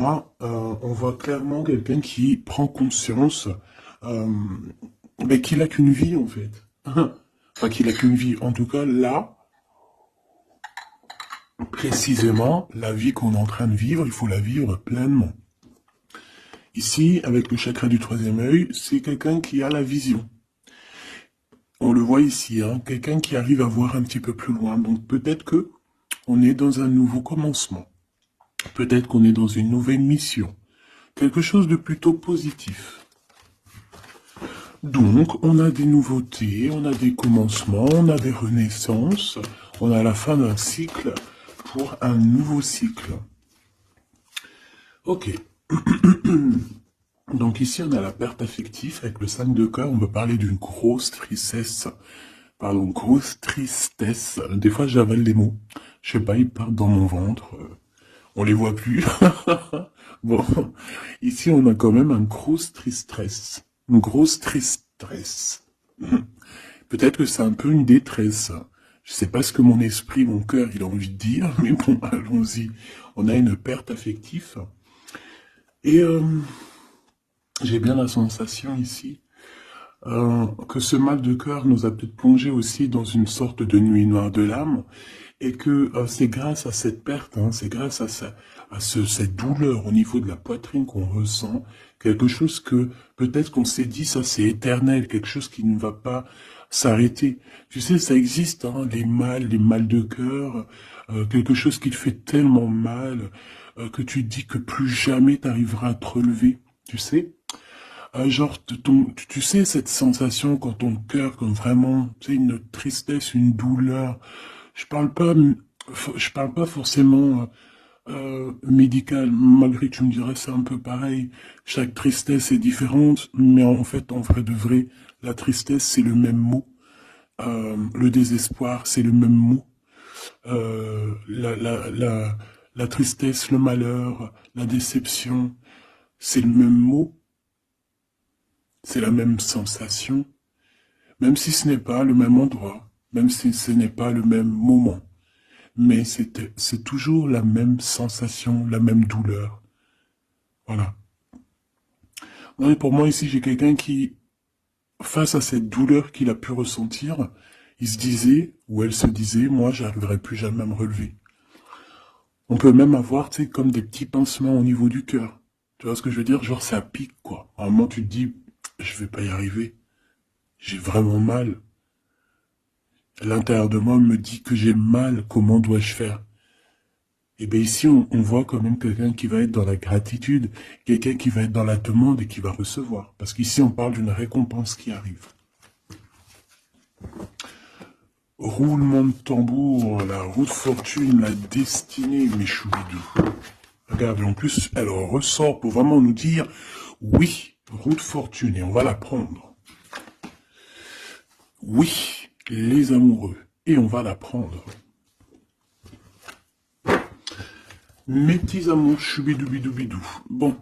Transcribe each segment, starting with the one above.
On voit clairement quelqu'un qui prend conscience euh, mais qu'il n'a qu'une vie, en fait. Enfin, qu'il n'a qu'une vie. En tout cas, là, précisément, la vie qu'on est en train de vivre, il faut la vivre pleinement. Ici, avec le chakra du troisième œil, c'est quelqu'un qui a la vision. On le voit ici, hein, quelqu'un qui arrive à voir un petit peu plus loin. Donc peut-être que on est dans un nouveau commencement. Peut-être qu'on est dans une nouvelle mission. Quelque chose de plutôt positif. Donc, on a des nouveautés, on a des commencements, on a des renaissances, on a la fin d'un cycle pour un nouveau cycle. Ok. Donc ici, on a la perte affective avec le 5 de cœur. On veut parler d'une grosse tristesse. Pardon, grosse tristesse. Des fois, j'avale les mots. Je sais pas, ils partent dans mon ventre. On les voit plus. Bon, ici, on a quand même un grosse tristesse. Une grosse tristesse. Peut-être que c'est un peu une détresse. Je sais pas ce que mon esprit, mon cœur, il a envie de dire, mais bon, allons-y. On a une perte affective. Et j'ai bien la sensation ici que ce mal de cœur nous a peut-être plongé aussi dans une sorte de nuit noire de l'âme, et que c'est grâce à cette perte, hein, c'est grâce à, cette douleur au niveau de la poitrine qu'on ressent, quelque chose que peut-être qu'on s'est dit, ça c'est éternel, quelque chose qui ne va pas s'arrêter. Tu sais, ça existe, hein, les mal de cœur, quelque chose qui te fait tellement mal que tu te dis que plus jamais tu arriveras à te relever, tu sais. Genre, tu sais, cette sensation quand ton cœur, comme vraiment, tu sais, une tristesse, une douleur. Je parle pas forcément médical, malgré que tu me dirais c'est un peu pareil. Chaque tristesse est différente, mais en fait, en vrai de vrai, la tristesse, c'est le même mot. Le désespoir, c'est le même mot. La tristesse, le malheur, la déception, c'est le même mot. C'est la même sensation, même si ce n'est pas le même endroit, même si ce n'est pas le même moment. Mais c'est toujours la même sensation, la même douleur. Voilà. Ouais, pour moi, ici, j'ai quelqu'un qui, face à cette douleur qu'il a pu ressentir, il se disait, ou elle se disait, moi, j'arriverai plus jamais à me relever. On peut même avoir, tu sais, comme des petits pincements au niveau du cœur. Tu vois ce que je veux dire? Genre, ça pique, quoi. À un moment, tu te dis, je vais pas y arriver. J'ai vraiment mal. L'intérieur de moi me dit que j'ai mal, comment dois-je faire? Et bien ici, on voit quand même quelqu'un qui va être dans la gratitude, quelqu'un qui va être dans la demande et qui va recevoir. Parce qu'ici, on parle d'une récompense qui arrive. Roulement de tambour, la roue de fortune, la destinée, mes choubidous. Regardez, en plus, elle ressort pour vraiment nous dire, oui, roue de fortune, et on va la prendre. Oui, les amoureux, et on va la prendre. Mes petits amours, choubidoubidoubidou. Bon,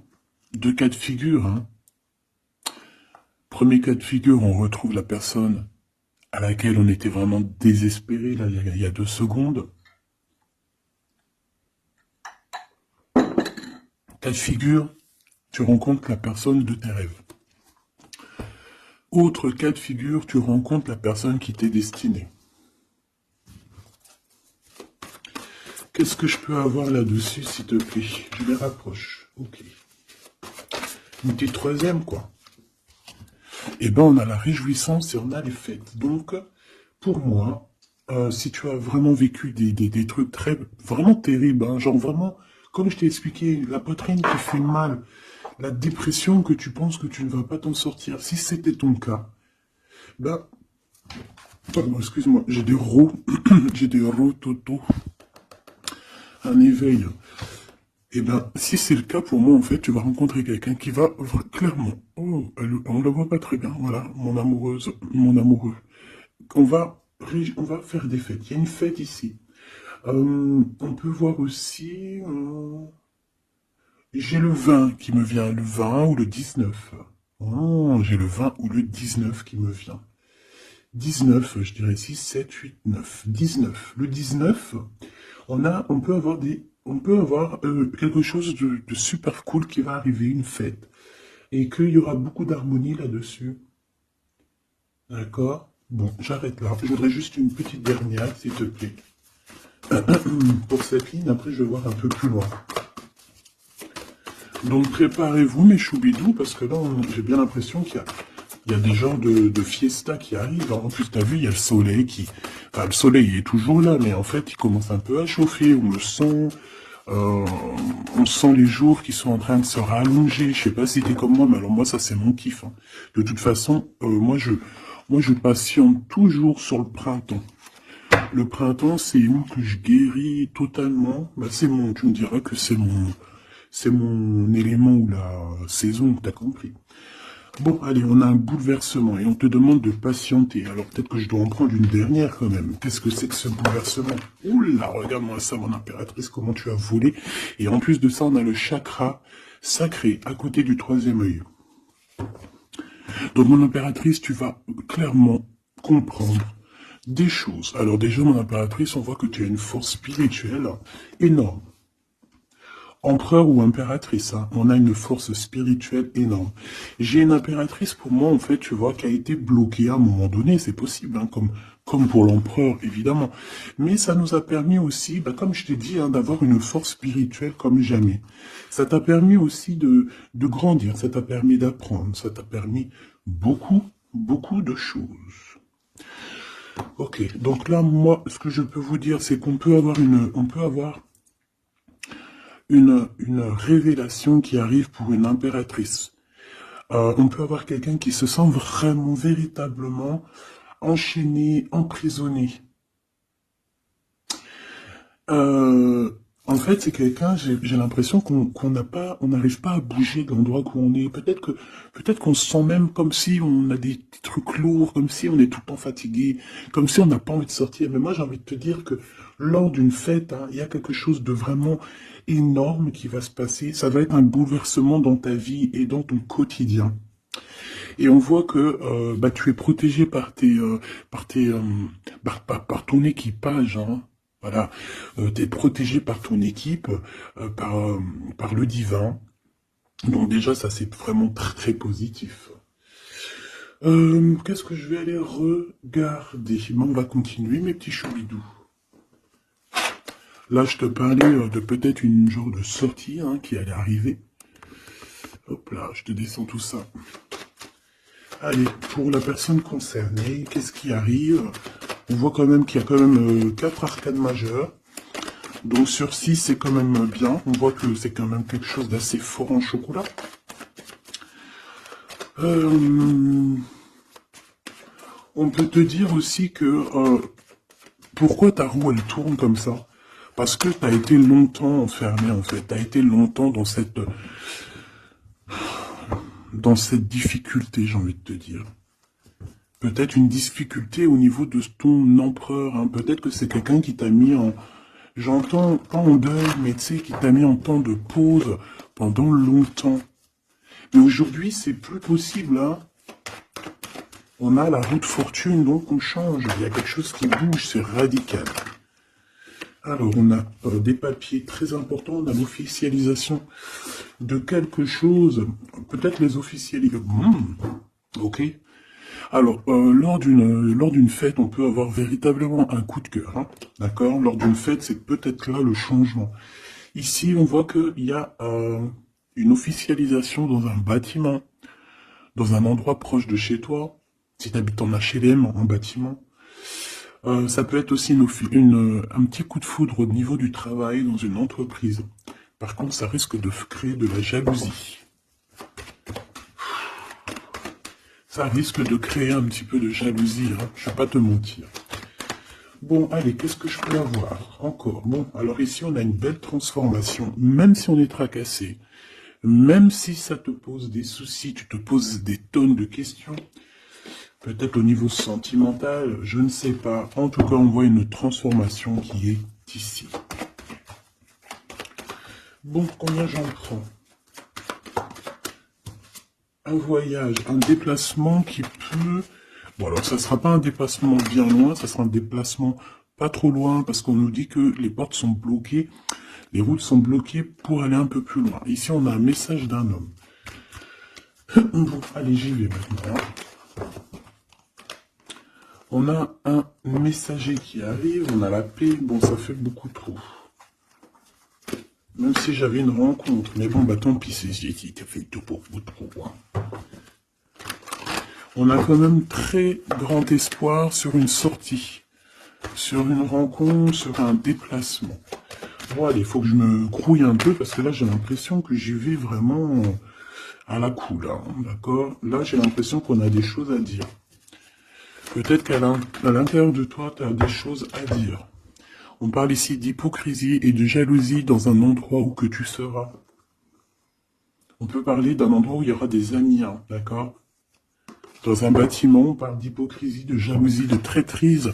deux cas de figure, hein. Premier cas de figure, on retrouve la personne à laquelle on était vraiment désespéré, là, il y a 2 secondes. Cas de figure, tu rencontres la personne de tes rêves. Autre cas de figure, tu rencontres la personne qui t'est destinée. Qu'est-ce que je peux avoir là-dessus, s'il te plaît? Je les rapproche. Ok. Une petite troisième, quoi. Eh ben, on a la réjouissance et on a les fêtes. Donc, pour moi, si tu as vraiment vécu des trucs vraiment terribles, hein, genre vraiment, comme je t'ai expliqué, la poitrine qui fait mal, la dépression que tu penses que tu ne vas pas t'en sortir, si c'était ton cas, ben, pardon, excuse-moi, j'ai des j'ai des rototos, un éveil. Eh ben, si c'est le cas pour moi, en fait, tu vas rencontrer quelqu'un qui va clairement, oh, on la voit pas très bien, voilà, mon amoureuse, mon amoureux. On va, on va faire des fêtes. Il y a une fête ici. On peut voir aussi, j'ai le 20 qui me vient, le 20 ou le 19. Oh, j'ai le 20 ou le 19 qui me vient. 19, je dirais 6, 7, 8, 9. 19. Le 19, on peut avoir des on peut avoir quelque chose de super cool qui va arriver, une fête, et qu'il y aura beaucoup d'harmonie là-dessus. D'accord? Bon, j'arrête là. Je voudrais juste une petite dernière, s'il te plaît. Pour cette ligne, après je vais voir un peu plus loin. Donc préparez-vous mes choubidous, parce que là, j'ai bien l'impression qu'il y a des genres de fiesta qui arrivent. En plus, t'as vu, il y a le soleil qui... Enfin, le soleil est toujours là, mais en fait, il commence un peu à chauffer, on le sent. Euh, on sent les jours qui sont en train de se rallonger. Je sais pas si t'es comme moi, mais alors moi, ça, c'est mon kiff, hein. De toute façon, moi, je patiente toujours sur le printemps. Le printemps, c'est où que je guéris totalement. Bah, tu me diras que c'est mon élément ou la saison, t'as compris. Bon, allez, on a un bouleversement et on te demande de patienter. Alors peut-être que je dois en prendre une dernière quand même. Qu'est-ce que c'est que ce bouleversement? Oula, regarde-moi ça, mon impératrice, comment tu as volé. Et en plus de ça, on a le chakra sacré à côté du troisième œil. Donc mon impératrice, tu vas clairement comprendre des choses. Alors déjà, mon impératrice, on voit que tu as une force spirituelle énorme. Empereur ou impératrice, hein, on a une force spirituelle énorme. J'ai une impératrice pour moi, en fait, tu vois, qui a été bloquée à un moment donné, c'est possible, hein, comme pour l'empereur, évidemment. Mais ça nous a permis aussi, bah, comme je t'ai dit, hein, d'avoir une force spirituelle comme jamais. Ça t'a permis aussi de grandir, ça t'a permis d'apprendre, ça t'a permis beaucoup, beaucoup de choses. Ok, donc là, moi, ce que je peux vous dire, c'est qu'on peut avoir une révélation qui arrive pour une impératrice. On peut avoir quelqu'un qui se sent vraiment, véritablement enchaîné, emprisonné. Euh, En fait, c'est quelqu'un, j'ai l'impression qu'on n'a pas, on n'arrive pas à bouger de l'endroit où on est. Peut-être qu'on se sent même comme si on a des trucs lourds, comme si on est tout le temps fatigué, comme si on n'a pas envie de sortir. Mais moi, j'ai envie de te dire que lors d'une fête, hein, il y a quelque chose de vraiment énorme qui va se passer. Ça va être un bouleversement dans ta vie et dans ton quotidien. Et on voit que bah, tu es protégé par ton équipage, hein. Voilà, tu es protégé par ton équipe, par le divin. Donc déjà, ça c'est vraiment très, très positif. Qu'est-ce que je vais aller regarder? Bon, on va continuer, mes petits choubidous. Là, je te parlais de peut-être une genre de sortie hein, qui allait arriver. Hop là, je te descends tout ça. Allez, pour la personne concernée, qu'est-ce qui arrive? On voit quand même qu'il y a quand même 4 arcades majeures. Donc sur 6, c'est quand même bien. On voit que c'est quand même quelque chose d'assez fort en chocolat. On peut te dire aussi que pourquoi ta roue elle tourne comme ça? Parce que tu as été longtemps enfermé en fait. Tu as été longtemps dans cette difficulté, j'ai envie de te dire. Peut-être une difficulté au niveau de ton empereur. Hein. Peut-être que c'est quelqu'un qui t'a mis en... J'entends pas en deuil, mais tu sais, qui t'a mis en temps de pause pendant longtemps. Mais aujourd'hui, c'est plus possible. Hein. On a la roue de fortune, donc on change. Il y a quelque chose qui bouge, c'est radical. Alors, on a des papiers très importants. On a l'officialisation de quelque chose. Peut-être les officialiser. Ok. Alors, lors d'une fête, on peut avoir véritablement un coup de cœur, hein, d'accord? Lors d'une fête, c'est peut-être là le changement. Ici, on voit qu'il y a une officialisation dans un bâtiment, dans un endroit proche de chez toi, si tu habites en HLM, en bâtiment. Ça peut être aussi un petit coup de foudre au niveau du travail dans une entreprise. Par contre, ça risque de créer de la jalousie. Ça risque de créer un petit peu de jalousie, hein, je ne vais pas te mentir. Bon, allez, qu'est-ce que je peux avoir encore? Bon, alors ici, on a une belle transformation, même si on est tracassé, même si ça te pose des soucis, tu te poses des tonnes de questions, peut-être au niveau sentimental, je ne sais pas. En tout cas, on voit une transformation qui est ici. Bon, combien j'en prends? Un voyage, un déplacement qui peut... Bon, alors ça ne sera pas un déplacement bien loin, ça sera un déplacement pas trop loin, parce qu'on nous dit que les portes sont bloquées. Les routes sont bloquées pour aller un peu plus loin. Ici, on a un message d'un homme. Bon, allez, j'y vais maintenant. On a un messager qui arrive, on a la paix. Bon, ça fait beaucoup trop. Même si j'avais une rencontre. Mais bon, bah tant pis, c'est t'as fait tout pour vous trop. Hein. On a quand même très grand espoir sur une sortie. Sur une rencontre, sur un déplacement. Bon, allez, il faut que je me grouille un peu, parce que là, j'ai l'impression que j'y vais vraiment à la cool, hein, d'accord? Là, j'ai l'impression qu'on a des choses à dire. Peut-être qu'à l'intérieur de toi, tu as des choses à dire. On parle ici d'hypocrisie et de jalousie dans un endroit où que tu seras. On peut parler d'un endroit où il y aura des amis, hein, d'accord? Dans un bâtiment, on parle d'hypocrisie, de jalousie, de traîtrise.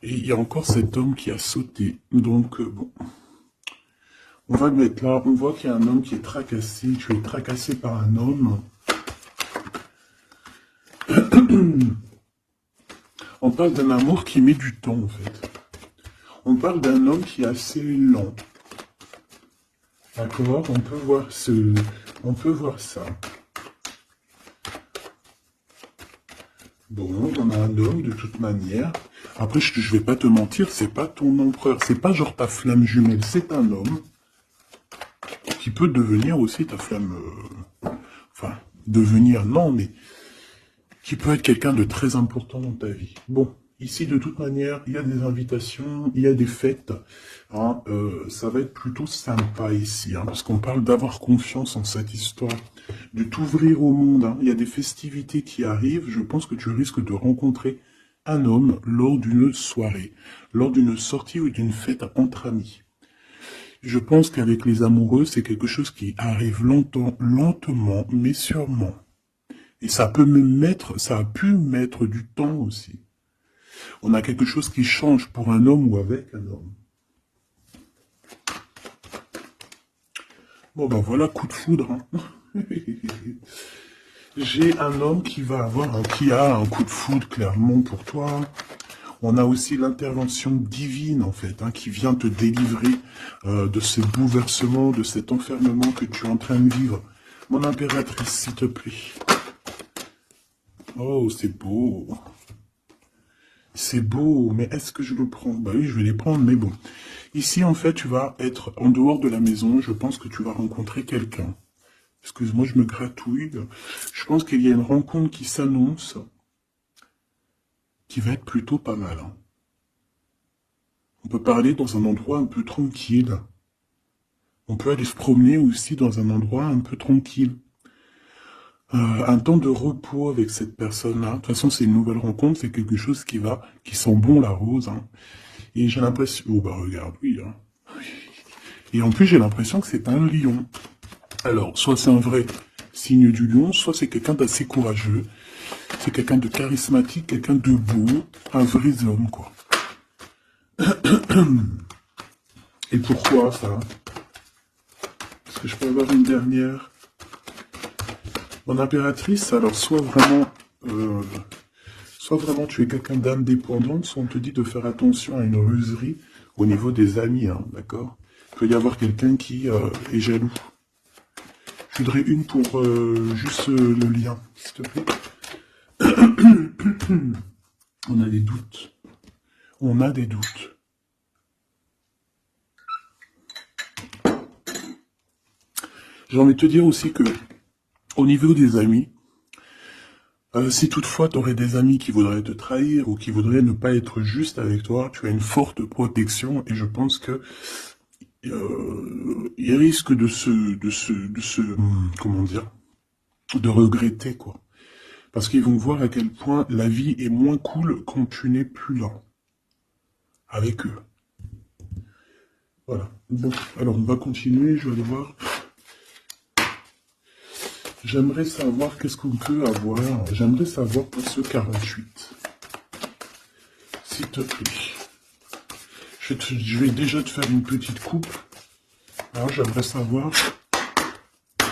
Et il y a encore cet homme qui a sauté. Donc, bon. On va le mettre là. On voit qu'il y a un homme qui est tracassé. Tu es tracassé par un homme. On parle d'un amour qui met du temps, en fait. On parle d'un homme qui est assez lent. D'accord? On peut voir ça. Bon, on a un homme de toute manière. Après, je vais pas te mentir, c'est pas ton empereur. C'est pas genre ta flamme jumelle. C'est un homme qui peut devenir aussi ta flamme... Enfin, devenir, non, mais... qui peut être quelqu'un de très important dans ta vie. Bon, ici, de toute manière, il y a des invitations, il y a des fêtes. Hein, ça va être plutôt sympa ici, hein, parce qu'on parle d'avoir confiance en cette histoire, de t'ouvrir au monde. Hein. Il y a des festivités qui arrivent. Je pense que tu risques de rencontrer un homme lors d'une soirée, lors d'une sortie ou d'une fête entre amis. Je pense qu'avec les amoureux, c'est quelque chose qui arrive lentement, mais sûrement. Et ça peut ça a pu mettre du temps aussi. On a quelque chose qui change pour un homme ou avec un homme. Bon ben voilà, coup de foudre. Hein. J'ai un homme qui a un coup de foudre clairement pour toi. On a aussi l'intervention divine en fait, hein, qui vient te délivrer de ce bouleversement, de cet enfermement que tu es en train de vivre. Mon impératrice, s'il te plaît. Oh, c'est beau. C'est beau, mais est-ce que je le prends? Bah oui, je vais les prendre, mais bon. Ici, en fait, tu vas être en dehors de la maison. Je pense que tu vas rencontrer quelqu'un. Excuse-moi, je me gratouille. Je pense qu'il y a une rencontre qui s'annonce, qui va être plutôt pas mal. Hein. On peut parler dans un endroit un peu tranquille. On peut aller se promener aussi dans un endroit un peu tranquille. Un temps de repos avec cette personne-là. De toute façon, c'est une nouvelle rencontre, c'est quelque chose qui sent bon la rose. Hein. Et j'ai l'impression... Oh bah regarde, oui. Hein. Et en plus, j'ai l'impression que c'est un lion. Alors, soit c'est un vrai signe du lion, soit c'est quelqu'un d'assez courageux. C'est quelqu'un de charismatique, quelqu'un de beau, un vrai homme, quoi. Et pourquoi ça? Est-ce que je peux avoir une dernière? Mon impératrice, alors soit vraiment tu es quelqu'un d'indépendante, soit on te dit de faire attention à une ruserie au niveau des amis, hein, d'accord? Il peut y avoir quelqu'un qui est jaloux. Je voudrais une pour juste le lien, s'il te plaît. On a des doutes. On a des doutes. J'ai envie de te dire aussi que, au niveau des amis, si toutefois tu aurais des amis qui voudraient te trahir ou qui voudraient ne pas être juste avec toi, tu as une forte protection et je pense que ils risquent comment dire, de regretter quoi. Parce qu'ils vont voir à quel point la vie est moins cool quand tu n'es plus là avec eux. Voilà. Bon, alors on va continuer, je vais aller voir. J'aimerais savoir qu'est-ce qu'on peut avoir. J'aimerais savoir pour ce 48. S'il te plaît. Je vais déjà te faire une petite coupe. Alors j'aimerais savoir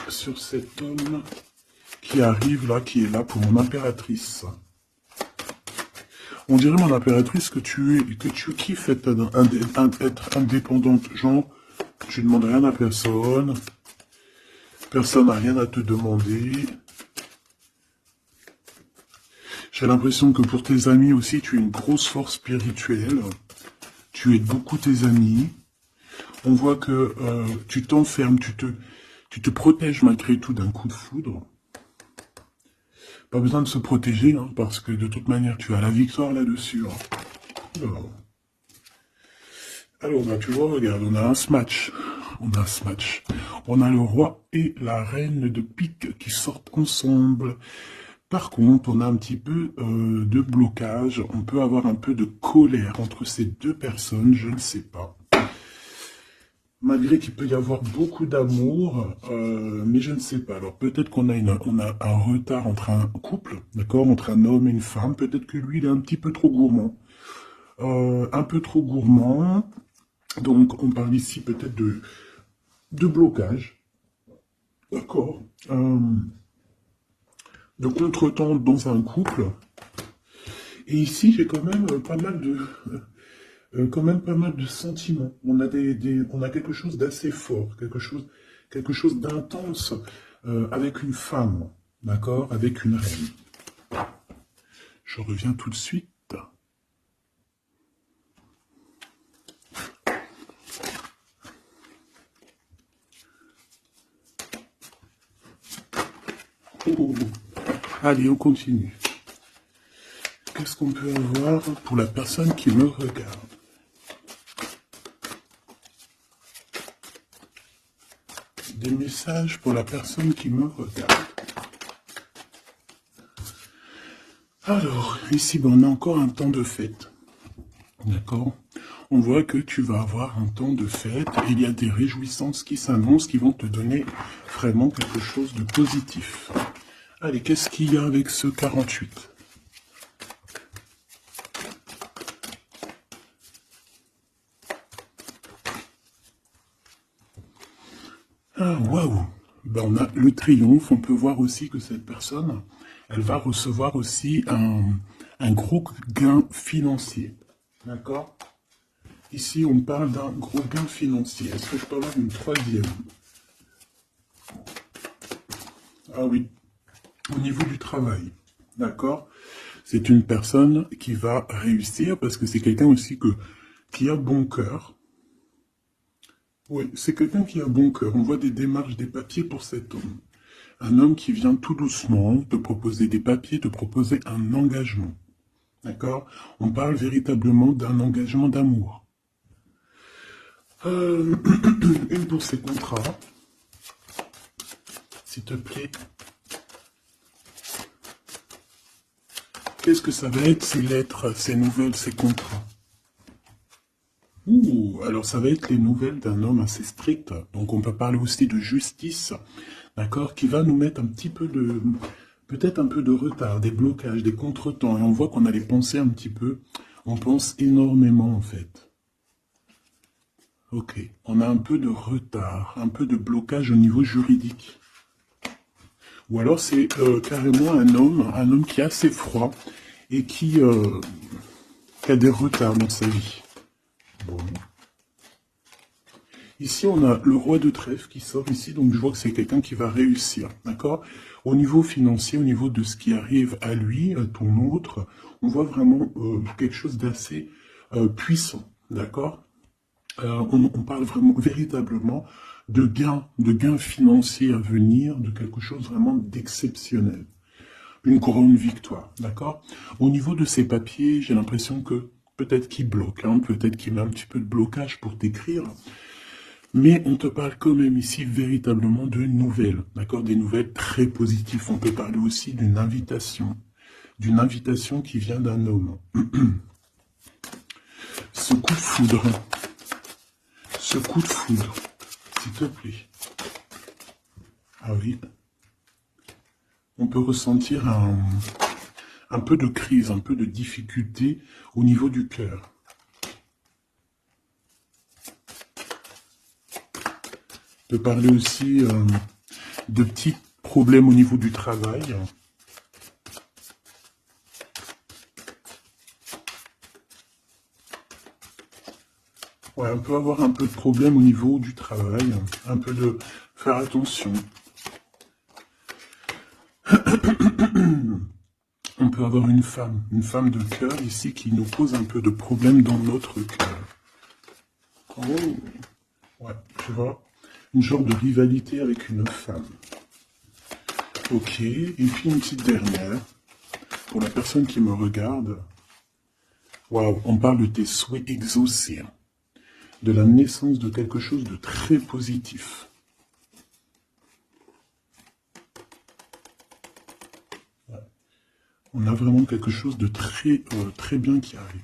sur cet homme qui arrive là, qui est là pour mon impératrice. On dirait mon impératrice que tu kiffes être indépendante. Genre, Tu ne demandes rien à personne. Personne n'a rien à te demander. J'ai l'impression que pour tes amis aussi, tu as une grosse force spirituelle. Tu aides beaucoup tes amis. On voit que tu t'enfermes, tu te protèges malgré tout d'un coup de foudre. Pas besoin de se protéger, hein, parce que de toute manière, tu as la victoire là-dessus. Hein. Alors, bah, tu vois, regarde, on a un smash. On a un smash. On a le roi et la reine de pique qui sortent ensemble. Par contre, on a un petit peu de blocage. On peut avoir un peu de colère entre ces deux personnes, je ne sais pas. Malgré qu'il peut y avoir beaucoup d'amour, mais je ne sais pas. Alors peut-être qu'on a, on a un retard entre un couple, d'accord, entre un homme et une femme. Peut-être que lui, il est un petit peu trop gourmand. Un peu trop gourmand. Donc on parle ici peut-être de blocage. D'accord. De contretemps dans un couple. Et ici, j'ai quand même pas mal de sentiments. On a on a quelque chose d'assez fort, quelque chose d'intense avec une femme, d'accord, avec une reine. Je reviens tout de suite. Oh. Allez, on continue. Qu'est-ce qu'on peut avoir pour la personne qui me regarde? Des messages pour la personne qui me regarde. Alors, ici, ben, on a encore un temps de fête. D'accord? On voit que tu vas avoir un temps de fête et il y a des réjouissances qui s'annoncent qui vont te donner vraiment quelque chose de positif. Allez, qu'est-ce qu'il y a avec ce 48? Ah, waouh! Ben, on a le triomphe. On peut voir aussi que cette personne, elle va recevoir aussi un gros gain financier. D'accord? Ici, on parle d'un gros gain financier. Est-ce que je peux avoir une troisième? Ah oui, au niveau du travail. D'accord? C'est une personne qui va réussir parce que c'est quelqu'un aussi qui a bon cœur. Oui, c'est quelqu'un qui a bon cœur. On voit des démarches, des papiers pour cet homme. Un homme qui vient tout doucement te proposer des papiers, te proposer un engagement. D'accord? On parle véritablement d'un engagement d'amour. Une pour ces contrats. S'il te plaît. Qu'est-ce que ça va être, ces lettres, ces nouvelles, ces contrats? Ouh, alors ça va être les nouvelles d'un homme assez strict. Donc on peut parler aussi de justice, d'accord, qui va nous mettre un petit peu de, peut-être un peu de retard, des blocages, des contretemps. Et on voit qu'on a les pensées un petit peu. On pense énormément en fait. Ok, on a un peu de retard, un peu de blocage au niveau juridique. Ou alors c'est carrément un homme qui est assez froid et qui a des retards dans sa vie. Bon. Ici, on a le roi de trèfle qui sort ici, donc je vois que c'est quelqu'un qui va réussir, d'accord? Au niveau financier, au niveau de ce qui arrive à lui, à ton autre, on voit vraiment quelque chose d'assez puissant, d'accord? On parle vraiment, véritablement, de gains financiers à venir, de quelque chose vraiment d'exceptionnel. Une grande victoire, d'accord? Au niveau de ces papiers, j'ai l'impression que peut-être qu'il bloque, hein, peut-être qu'il met un petit peu de blocage pour t'écrire, mais on te parle quand même ici véritablement de nouvelles, d'accord? Des nouvelles très positives. On peut parler aussi d'une invitation qui vient d'un homme. Ce coup de foudre, s'il te plaît. Ah oui. On peut ressentir un peu de crise, un peu de difficulté au niveau du cœur. On peut parler aussi de petits problèmes au niveau du travail. Ouais, on peut avoir un peu de problème au niveau du travail, un peu de faire attention. On peut avoir une femme de cœur ici qui nous pose un peu de problème dans notre cœur. Oh, ouais, tu vois, une genre de rivalité avec une femme. Ok, et puis une petite dernière, pour la personne qui me regarde. Waouh, on parle de tes souhaits exaucés, hein, de la naissance de quelque chose de très positif. Ouais. On a vraiment quelque chose de très bien qui arrive.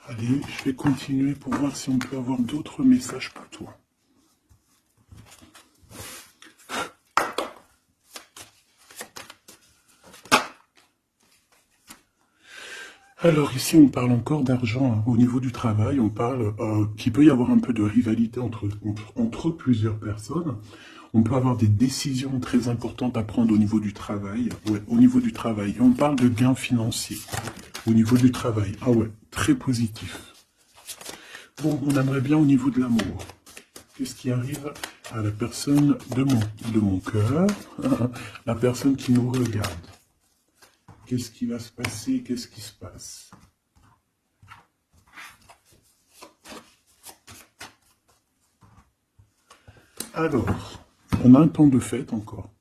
Allez, je vais continuer pour voir si on peut avoir d'autres messages pour toi. Alors ici, on parle encore d'argent, hein. Au niveau du travail, on parle qu'il peut y avoir un peu de rivalité entre plusieurs personnes. On peut avoir des décisions très importantes à prendre au niveau du travail. Ouais, au niveau du travail. Et on parle de gains financiers au niveau du travail. Ah ouais, très positif. Bon, on aimerait bien au niveau de l'amour. Qu'est-ce qui arrive à la personne de mon cœur, la personne qui nous regarde? Qu'est-ce qui va se passer? Qu'est-ce qui se passe? Alors, on a un temps de fête encore.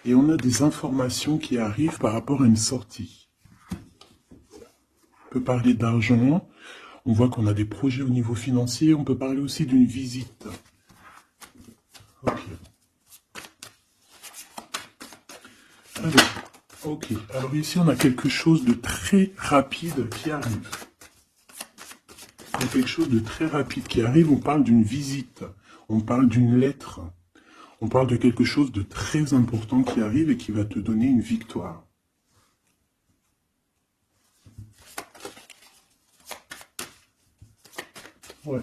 Et on a des informations qui arrivent par rapport à une sortie. On peut parler d'argent. On voit qu'on a des projets au niveau financier. On peut parler aussi d'une visite. Ok. Ok. Alors ici, on a quelque chose de très rapide qui arrive. Il y a quelque chose de très rapide qui arrive. On parle d'une visite. On parle d'une lettre. On parle de quelque chose de très important qui arrive et qui va te donner une victoire. Ouais.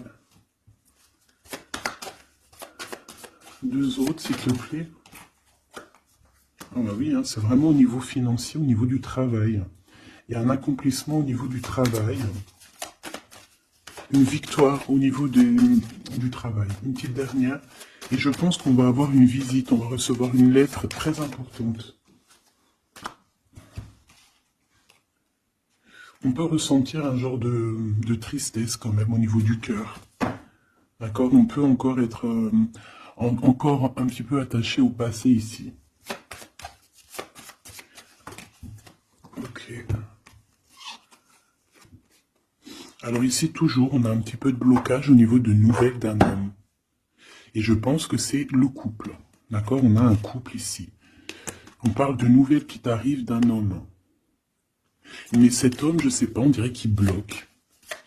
Deux autres, s'il te plaît. Ah bah oui, hein, c'est vraiment au niveau financier, au niveau du travail. Il y a un accomplissement au niveau du travail. Une victoire au niveau du travail. Une petite dernière. Et je pense qu'on va avoir une visite. On va recevoir une lettre très importante. On peut ressentir un genre de tristesse quand même au niveau du cœur. D'accord? On peut encore être encore un petit peu attaché au passé ici. Ok. Alors ici, toujours, on a un petit peu de blocage au niveau de nouvelles d'un homme. Et je pense que c'est le couple. D'accord? On a un couple ici. On parle de nouvelles qui t'arrivent d'un homme. Mais cet homme, je sais pas, on dirait qu'il bloque.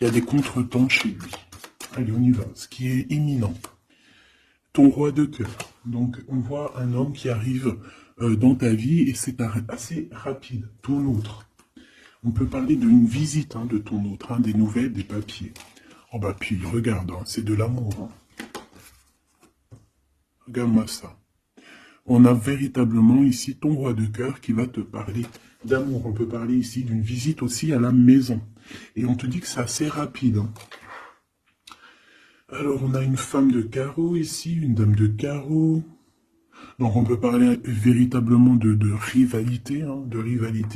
Il y a des contretemps chez lui. Allez, on y va. Ce qui est imminent. Ton roi de cœur. Donc, on voit un homme qui arrive dans ta vie et c'est assez rapide. Ton autre. On peut parler d'une visite de ton autre, des nouvelles, des papiers. Oh bah puis, regarde, c'est de l'amour. Regarde-moi ça. On a véritablement ici ton roi de cœur qui va te parler d'amour. On peut parler ici d'une visite aussi à la maison. Et on te dit que c'est assez rapide. Alors, on a une femme de carreau ici, une dame de carreau. Donc, on peut parler véritablement de rivalité,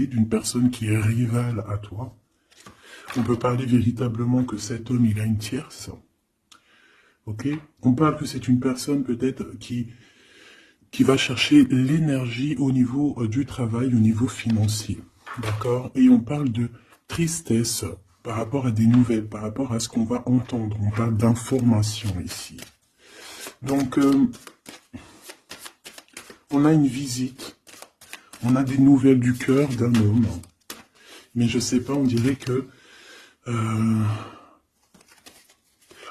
d'une personne qui est rivale à toi. On peut parler véritablement que cet homme, il a une tierce. Ok? On parle que c'est une personne peut-être qui va chercher l'énergie au niveau du travail, au niveau financier. D'accord? Et on parle de tristesse par rapport à des nouvelles, par rapport à ce qu'on va entendre. On parle d'information ici. Donc, on a une visite. On a des nouvelles du cœur d'un homme. Mais je sais pas, on dirait que...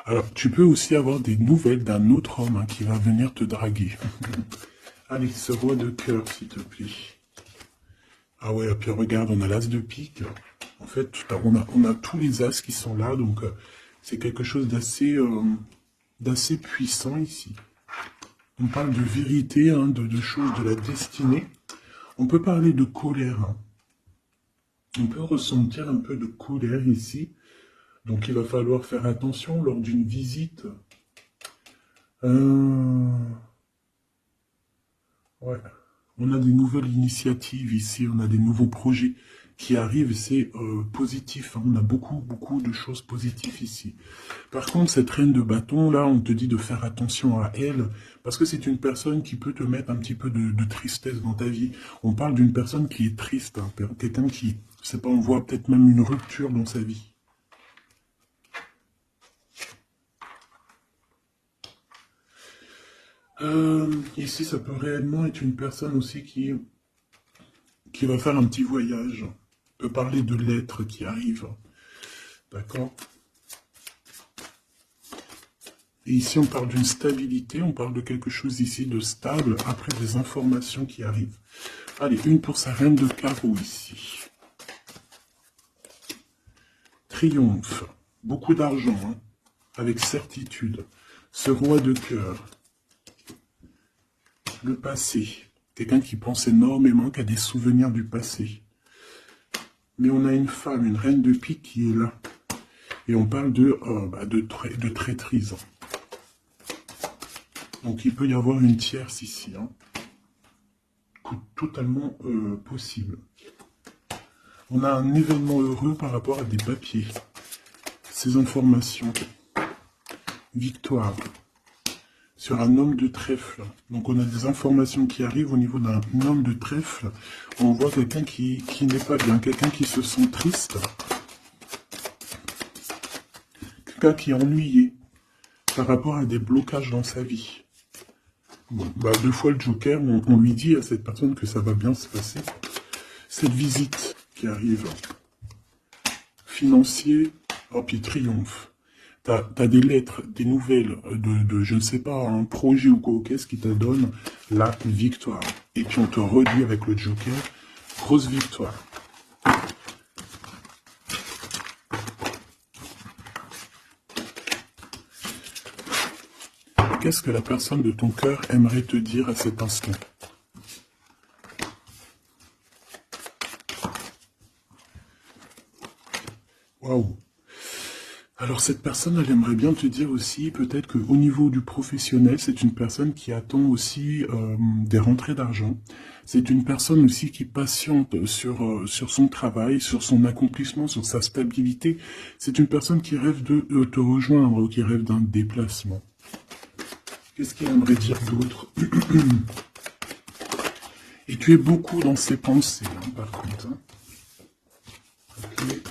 Alors, tu peux aussi avoir des nouvelles d'un autre homme qui va venir te draguer. Allez, ce roi de cœur, s'il te plaît. Ah ouais, et puis regarde, on a l'as de pique. En fait, on a tous les as qui sont là, donc c'est quelque chose d'assez puissant ici. On parle de vérité, hein, de choses, de la destinée. On peut parler de colère. Hein. On peut ressentir un peu de colère ici. Donc il va falloir faire attention lors d'une visite. Ouais. On a des nouvelles initiatives ici, on a des nouveaux projets qui arrivent, c'est positif. Hein. On a beaucoup de choses positives ici. Par contre, cette reine de bâton, là, on te dit de faire attention à elle, parce que c'est une personne qui peut te mettre un petit peu de tristesse dans ta vie. On parle d'une personne qui est triste, hein, quelqu'un qui, je sais pas, on voit peut-être même une rupture dans sa vie. Ici, ça peut réellement être une personne aussi qui va faire un petit voyage. On peut parler de lettres qui arrivent. D'accord? Et ici, on parle d'une stabilité, on parle de quelque chose ici de stable, après des informations qui arrivent. Allez, une pour sa reine de carreau ici. Triomphe, beaucoup d'argent, hein, avec certitude. Ce roi de cœur. Le passé, quelqu'un qui pense énormément, qui a des souvenirs du passé. Mais on a une femme, une reine de pique qui est là. Et on parle de traîtrise. Donc il peut y avoir une tierce ici. Hein. Totalement possible. On a un événement heureux par rapport à des papiers. Ces informations. Victoire. Sur un homme de trèfle. Donc on a des informations qui arrivent au niveau d'un homme de trèfle. On voit quelqu'un qui n'est pas bien, quelqu'un qui se sent triste. Quelqu'un qui est ennuyé par rapport à des blocages dans sa vie. Bon, bah, deux fois le Joker, on lui dit à cette personne que ça va bien se passer. Cette visite qui arrive. Financier, oh puis triomphe. T'as des lettres, des nouvelles de je ne sais pas, un projet ou quoi, qu'est-ce qui te donne la victoire. Et puis on te redit avec le Joker, grosse victoire. Qu'est-ce que la personne de ton cœur aimerait te dire à cet instant? Waouh! Alors cette personne, elle aimerait bien te dire aussi, peut-être qu'au niveau du professionnel, c'est une personne qui attend aussi des rentrées d'argent. C'est une personne aussi qui patiente sur son travail, sur son accomplissement, sur sa stabilité. C'est une personne qui rêve de te rejoindre, qui rêve d'un déplacement. Qu'est-ce qu'il aimerait dire d'autre? Et tu es beaucoup dans ses pensées, hein, par contre. Hein. Okay.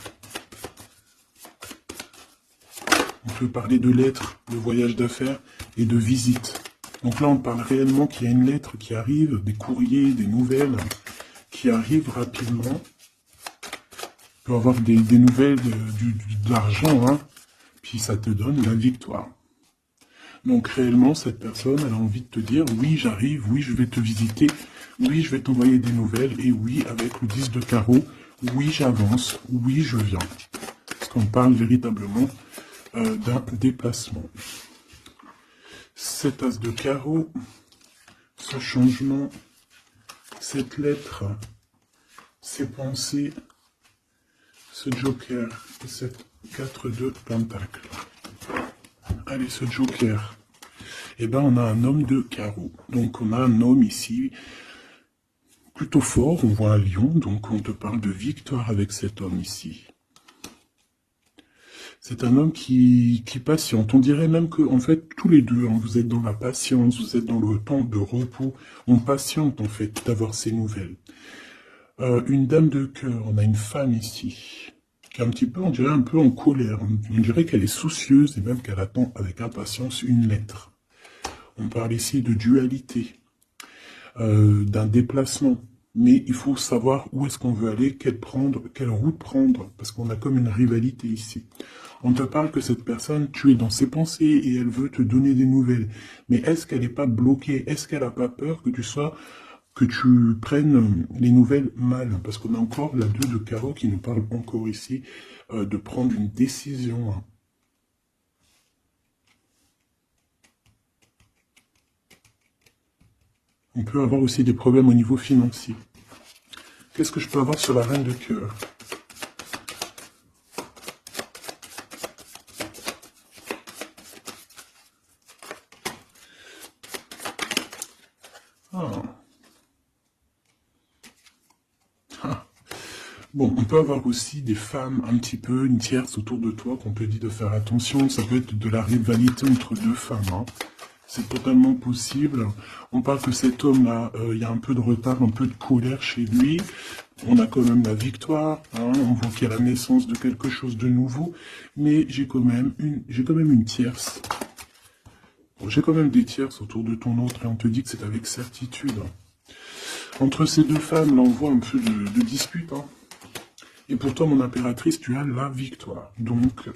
On peut parler de lettres, de voyage d'affaires et de visites. Donc là, on parle réellement qu'il y a une lettre qui arrive, des courriers, des nouvelles qui arrivent rapidement. On peut avoir des nouvelles de l'argent, hein, puis ça te donne la victoire. Donc réellement, cette personne, elle a envie de te dire, oui, j'arrive, oui, je vais te visiter, oui, je vais t'envoyer des nouvelles, et oui, avec le 10 de carreau, oui, j'avance, oui, je viens. Parce qu'on parle véritablement d'un déplacement. Cet as de carreau, ce changement, cette lettre, ces pensées, ce joker et cette 4 de pentacle. Allez, ce joker. Eh ben, on a un homme de carreau. Donc, on a un homme ici plutôt fort. On voit un lion. Donc, on te parle de victoire avec cet homme ici. C'est un homme qui patiente. On dirait même que, en fait, tous les deux, hein, vous êtes dans la patience, vous êtes dans le temps de repos. On patiente, en fait, d'avoir ces nouvelles. Une dame de cœur. On a une femme ici. Qui est un petit peu, on dirait un peu en colère. On dirait qu'elle est soucieuse et même qu'elle attend avec impatience une lettre. On parle ici de dualité, d'un déplacement. Mais il faut savoir où est-ce qu'on veut aller, quelle route prendre, parce qu'on a comme une rivalité ici. On te parle que cette personne, tu es dans ses pensées et elle veut te donner des nouvelles. Mais est-ce qu'elle n'est pas bloquée? Est-ce qu'elle n'a pas peur que tu prennes les nouvelles mal? Parce qu'on a encore la 2 de carreau qui nous parle encore ici de prendre une décision. Hein. On peut avoir aussi des problèmes au niveau financier. Qu'est-ce que je peux avoir sur la reine de cœur? Ah. Ah. Bon, on peut avoir aussi des femmes un petit peu, une tierce autour de toi qu'on te dit de faire attention. Ça peut être de la rivalité entre deux femmes, hein. C'est totalement possible. On parle que cet homme-là, il y a un peu de retard, un peu de colère chez lui. On a quand même la victoire, hein. On voit qu'il y a la naissance de quelque chose de nouveau. Mais j'ai quand même une tierce. Bon, j'ai quand même des tierces autour de ton autre et on te dit que c'est avec certitude. Entre ces deux femmes, là, on voit un peu de dispute, hein. Et pour toi, mon impératrice, tu as la victoire. Donc,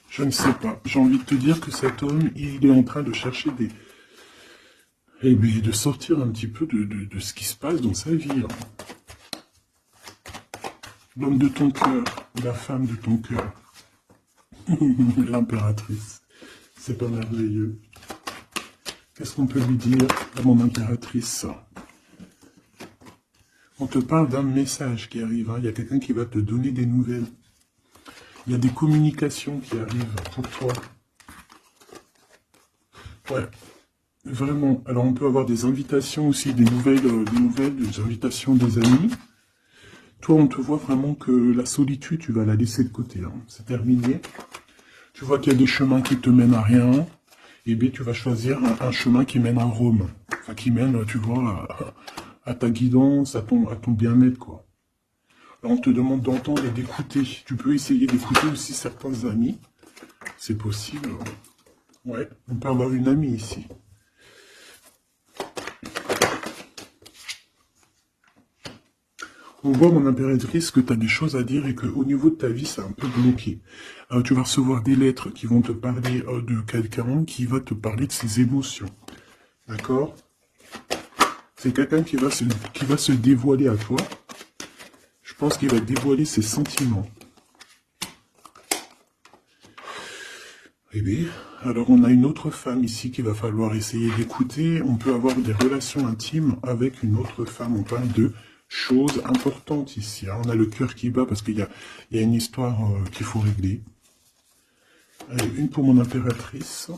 je ne sais pas. J'ai envie de te dire que cet homme, il est en train de chercher des... Eh bien, de sortir un petit peu de ce qui se passe dans sa vie, hein. L'homme de ton cœur, la femme de ton cœur. L'impératrice. C'est pas merveilleux. Qu'est-ce qu'on peut lui dire à mon impératrice? On te parle d'un message qui arrive, hein. Il y a quelqu'un qui va te donner des nouvelles. Il y a des communications qui arrivent pour toi. Ouais, vraiment. Alors on peut avoir des invitations aussi, des nouvelles, des invitations des amis. Toi, on te voit vraiment que la solitude, tu vas la laisser de côté, hein. C'est terminé. Tu vois qu'il y a des chemins qui te mènent à rien. Et bien, tu vas choisir un chemin qui mène à Rome. Enfin, qui mène, tu vois, à ta guidance, à ton bien-être, quoi. Alors, on te demande d'entendre et d'écouter. Tu peux essayer d'écouter aussi certains amis. C'est possible. Ouais, on peut avoir une amie ici. On voit, mon impératrice, que tu as des choses à dire et qu'au niveau de ta vie, c'est un peu bloqué. Tu vas recevoir des lettres qui vont te parler de quelqu'un qui va te parler de ses émotions. D'accord? C'est quelqu'un qui va se dévoiler à toi. Je pense qu'il va dévoiler ses sentiments. Eh bien, alors on a une autre femme ici qu'il va falloir essayer d'écouter. On peut avoir des relations intimes avec une autre femme. On parle de choses importantes ici, hein. On a le cœur qui bat parce qu'il y a une histoire qu'il faut régler. Allez, une pour mon impératrice,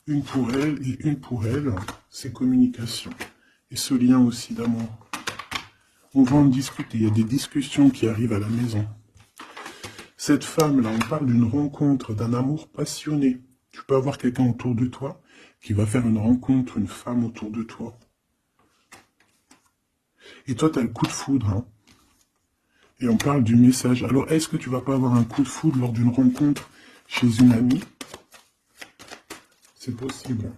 une pour elle et une pour elle, c'est communication. Et ce lien aussi d'amour. On va en discuter, il y a des discussions qui arrivent à la maison. Cette femme-là, on parle d'une rencontre, d'un amour passionné. Tu peux avoir quelqu'un autour de toi qui va faire une rencontre, une femme autour de toi. Et toi, tu as le coup de foudre, hein. Et on parle du message. Alors, est-ce que tu vas pas avoir un coup de foudre lors d'une rencontre chez une amie? C'est possible.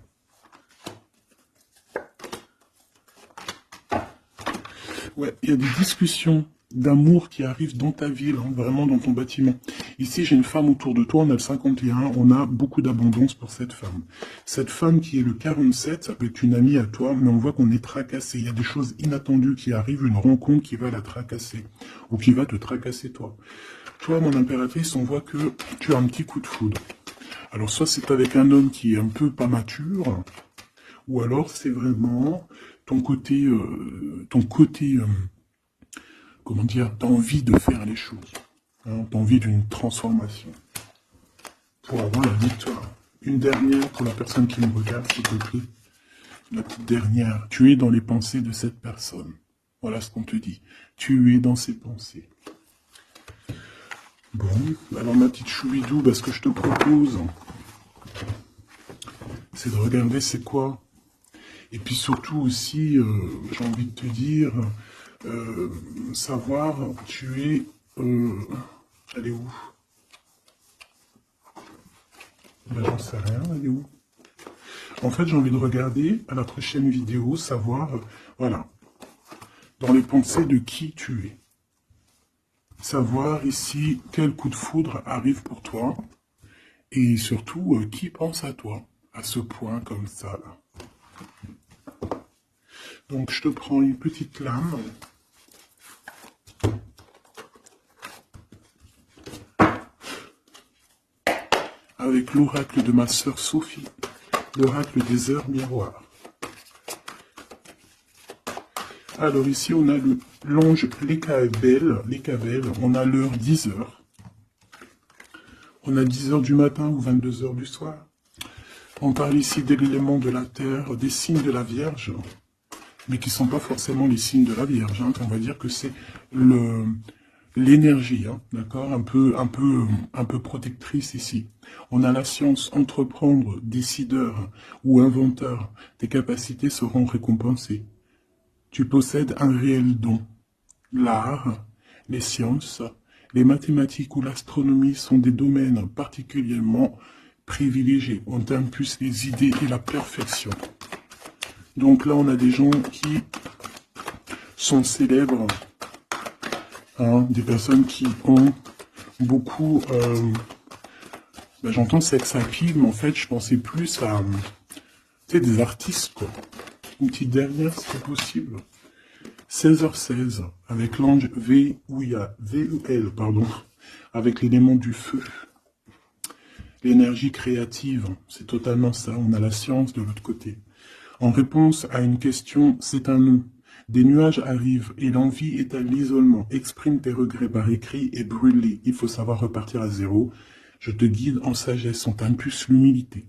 Ouais, il y a des discussions d'amour qui arrivent dans ta ville, hein, vraiment dans ton bâtiment. Ici, j'ai une femme autour de toi, on a le 51, on a beaucoup d'abondance pour cette femme. Cette femme qui est le 47, ça peut être une amie à toi, mais on voit qu'on est tracassé. Il y a des choses inattendues qui arrivent, une rencontre qui va la tracasser, ou qui va te tracasser toi. Toi, mon impératrice, on voit que tu as un petit coup de foudre. Alors, soit c'est avec un homme qui est un peu pas mature, ou alors c'est vraiment ton côté, comment dire, t'as envie de faire les choses, hein, t'as envie d'une transformation pour avoir la victoire. Une dernière pour la personne qui me regarde, s'il te plaît. La petite dernière. Tu es dans les pensées de cette personne. Voilà ce qu'on te dit. Tu es dans ses pensées. Bon, alors ma petite choubidou, ce que je te propose, c'est de regarder c'est quoi. Et puis surtout aussi, j'ai envie de te dire, savoir, tu es... elle est où? Ben, j'en sais rien, elle est où? En fait, j'ai envie de regarder à la prochaine vidéo, savoir, voilà, dans les pensées de qui tu es. Savoir ici quel coup de foudre arrive pour toi. Et surtout, qui pense à toi, à ce point comme ça, là. Donc, je te prends une petite lame. Avec l'oracle de ma sœur Sophie, l'oracle des heures miroirs. Alors ici, on a l'ange Lécabel, on a l'heure 10 heures. On a 10 heures du matin ou 22 heures du soir. On parle ici de l'élément de la terre, des signes de la Vierge, mais qui ne sont pas forcément les signes de la Vierge. Hein. On va dire que c'est l'énergie, hein, d'accord, un peu protectrice ici. On a la science, entreprendre, décideur ou inventeur. Tes capacités seront récompensées. Tu possèdes un réel don. L'art, les sciences, les mathématiques ou l'astronomie sont des domaines particulièrement privilégiés. On t'impulse les idées et la perfection. Donc là, on a des gens qui sont célèbres, hein, des personnes qui ont beaucoup... j'entends sex appeal, mais en fait, je pensais plus à des artistes, quoi. Une petite dernière, si c'est possible. 16h16, avec l'ange VUL, pardon, avec l'élément du feu. L'énergie créative, c'est totalement ça. On a la science de l'autre côté. En réponse à une question, c'est un non. Des nuages arrivent et l'envie est à l'isolement. Exprime tes regrets par écrit et brûle-les. Il faut savoir repartir à zéro. Je te guide en sagesse, on t'impulse l'humilité.